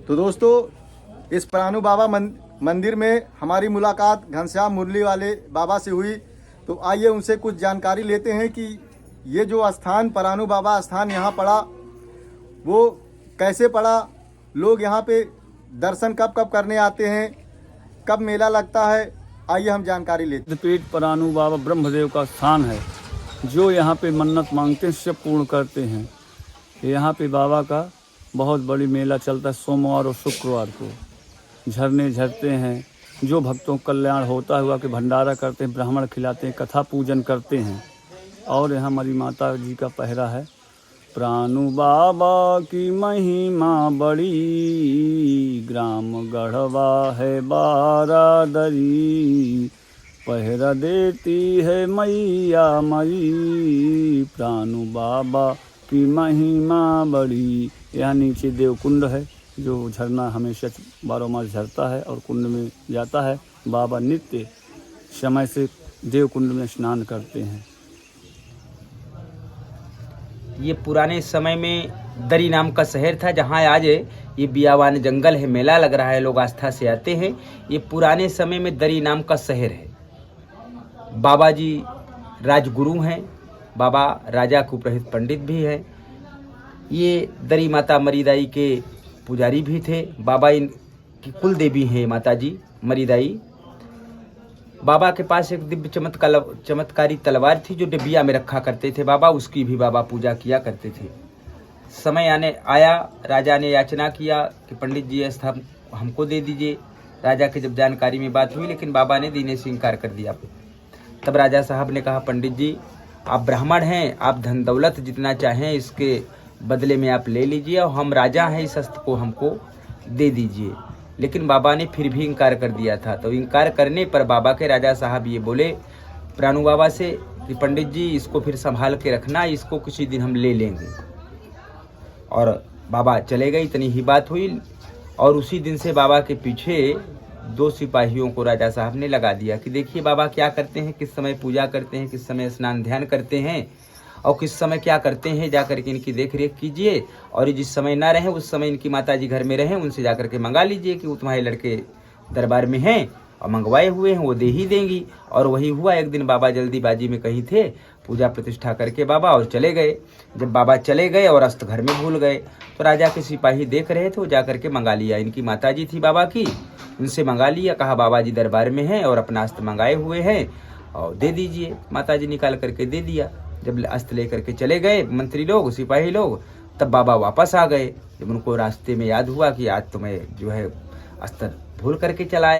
तो दोस्तों इस परानू बाबा मंदिर में हमारी मुलाकात घनश्याम मुरली वाले बाबा से हुई। तो आइए उनसे कुछ जानकारी लेते हैं कि ये जो स्थान परानू बाबा स्थान यहाँ पड़ा वो कैसे पड़ा, लोग यहाँ पे दर्शन कब कब करने आते हैं, कब मेला लगता है, आइए हम जानकारी लेते हैं। सिद्धपीठ परानू बाबा ब्रह्मदेव का स्थान है। जो यहाँ पे मन्नत मांगते हैं सब पूर्ण करते हैं। यहाँ पे बाबा का बहुत बड़ी मेला चलता है। सोमवार और शुक्रवार को झरने झरते हैं। जो भक्तों का कल्याण होता हुआ कि भंडारा करते हैं, ब्राह्मण खिलाते हैं, कथा पूजन करते हैं। और यहाँ हमारी माता जी का पहरा है। प्राणु बाबा की महिमा बड़ी, ग्राम गढ़वा है बारादरी, पहरा देती है मैया मई, प्राणु बाबा की महिमा बड़ी। यहाँ नीचे देवकुंड है, जो झरना हमेशा 12 मास झरता है और कुंड में जाता है। बाबा नित्य समय से देवकुंड में स्नान करते हैं। ये पुराने समय में दरी नाम का शहर था, जहाँ आज ये बियावान जंगल है, मेला लग रहा है, लोग आस्था से आते हैं। ये पुराने समय में दरी नाम का शहर है। बाबा जी राजगुरु हैं, बाबा राजा कुप्रहित पंडित भी हैं। ये दरी माता मरीदाई के पुजारी भी थे। बाबा इनकी कुल देवी है माता जी मरीदाई। बाबा के पास एक दिव्य चमत्कारी तलवार थी जो डिबिया में रखा करते थे बाबा, उसकी भी बाबा पूजा किया करते थे। समय आया, राजा ने याचना किया कि पंडित जी यह स्थान हमको दे दीजिए। राजा की जब जानकारी में बात हुई, लेकिन बाबा ने देने से इनकार कर दिया। तब राजा साहब ने कहा, पंडित जी आप ब्राह्मण हैं, आप धन दौलत जितना चाहें इसके बदले में आप ले लीजिए, और हम राजा हैं, इस अस्त्र को हमको दे दीजिए। लेकिन बाबा ने फिर भी इनकार कर दिया था। तो इनकार करने पर बाबा के राजा साहब ये बोले प्राणु बाबा से कि पंडित जी इसको फिर संभाल के रखना, इसको किसी दिन हम ले लेंगे। और बाबा चले गए, इतनी ही बात हुई। और उसी दिन से बाबा के पीछे 2 सिपाहियों को राजा साहब ने लगा दिया कि देखिए बाबा क्या करते हैं, किस समय पूजा करते हैं, किस समय स्नान ध्यान करते हैं और किस समय क्या करते हैं, जाकर के इनकी देख रेख कीजिए। और जिस समय ना रहें उस समय इनकी माता जी घर में रहें, उनसे जाकर के मंगा लीजिए कि वो तुम्हारे लड़के दरबार में हैं और मंगवाए हुए हैं, वो दे ही देंगी। और वही हुआ। एक दिन बाबा जल्दीबाजी में कहीं थे, पूजा प्रतिष्ठा करके बाबा और चले गए। जब बाबा चले गए और अस्त्र घर में भूल गए, तो राजा के सिपाही देख रहे थे, वो जाकर के मंगा लिया। इनकी माता जी थी बाबा की, उनसे मंगा लिया, कहा बाबा जी दरबार में हैं और अपना अस्त्र मंगाए हुए हैं और दे दीजिए। माता जी निकाल करके दे दिया। जब अस्त्र लेकर के चले गए मंत्री लोग, सिपाही लोग, तब बाबा वापस आ गए। जब उनको रास्ते में याद हुआ कि आज तो मैं जो है अस्त्र भूल करके चला